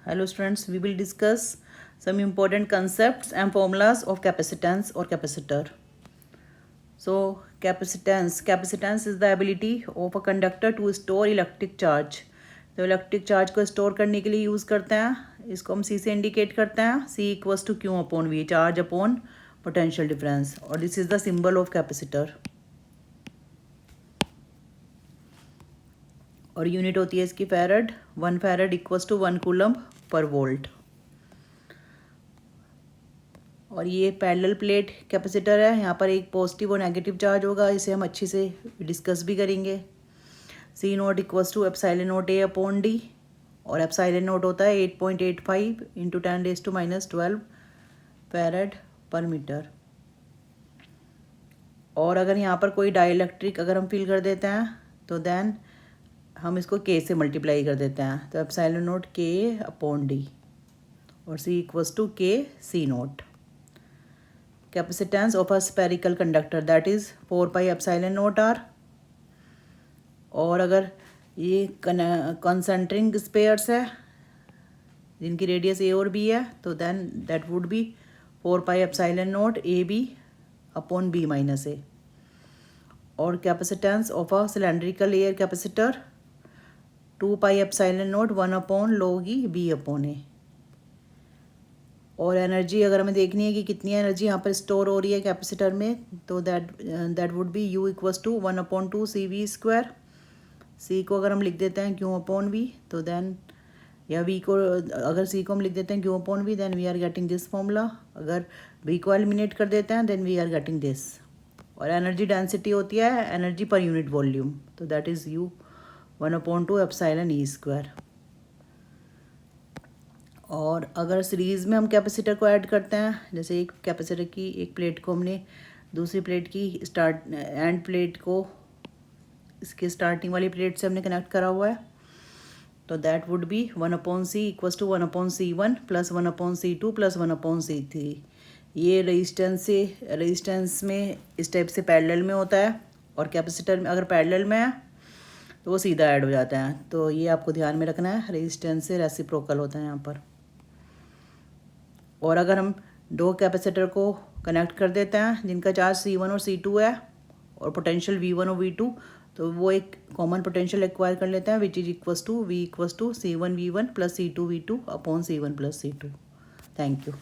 Hello students, we will discuss some important concepts and formulas of capacitance or capacitor. So capacitance is the ability of a conductor to store electric charge. तो electric charge को store करने के लिए use करते हैं, इसको हम सी से इंडिकेट करते हैं, C equals to Q upon V, charge upon potential difference, और this is the symbol of capacitor. और यूनिट होती है इसकी farad. 1 farad equals to 1 coulomb per volt. और ये पैरेलल प्लेट कैपेसिटर है, यहाँ पर एक पॉजिटिव और नेगेटिव चार्ज होगा, इसे हम अच्छे से डिस्कस भी करेंगे। C naught equals to epsilon naught A upon D, और एप्सिलॉन नोट होता है 8.85 इंटू 10⁻12 फैरड पर मीटर। और अगर यहाँ पर कोई डाइलेक्ट्रिक अगर हम फिल कर देते हैं तो देन हम इसको के से मल्टीप्लाई कर देते हैं, तो epsilon naught K upon D, और C equals to K C naught. Capacitance of a spherical conductor that is 4 pi epsilon naught R. और अगर ये कंसेंट्रिक स्पेयर्स है जिनकी रेडियस ए और बी है, तो then that would be 4 pi epsilon naught A B upon B minus A. और capacitance of a cylindrical air capacitor 2 pi epsilon naught 1 upon log E B upon A. और energy अगर हमें देखनी है कि कितनी एनर्जी यहाँ पर स्टोर हो रही है कैपेसिटर में, तो that would be U equals to 1/2 C V square. C को अगर हम लिख देते हैं क्यू अपॉन वी, तो देन या वी को अगर सी को हम लिख देते हैं Q upon V, then we are getting this formula. अगर वी को एलिमिनेट कर देते हैं then we are getting this. और एनर्जी डेंसिटी होती है एनर्जी पर यूनिट वॉल्यूम, तो that is you 1/2 epsilon E square. और अगर सीरीज़ में हम कैपेसिटर को ऐड करते हैं, जैसे एक कैपेसिटर की एक प्लेट को हमने दूसरी प्लेट की एंड प्लेट को इसके स्टार्टिंग वाली प्लेट से हमने कनेक्ट करा हुआ है, तो that would be 1/c equals to 1/c1 plus 1/c2 plus 1/c3। ये रेजिस्टेंस में इस टाइप से पैरेलल में होता है, और कैपेसिटर में अगर पैरेलल में है तो वो सीधा ऐड हो जाता है। तो ये आपको ध्यान में रखना है, रेजिस्टेंस से रेसिप्रोकल होता है यहाँ पर। और अगर हम दो कैपेसिटर को कनेक्ट कर देते हैं जिनका चार्ज C1 और C2 है और पोटेंशियल V1 और V2, तो वो एक कॉमन पोटेंशियल एक्वायर कर लेते हैं which is equals to V equals to C1 V1 plus C2 V2 upon C1 plus C2। Thank you.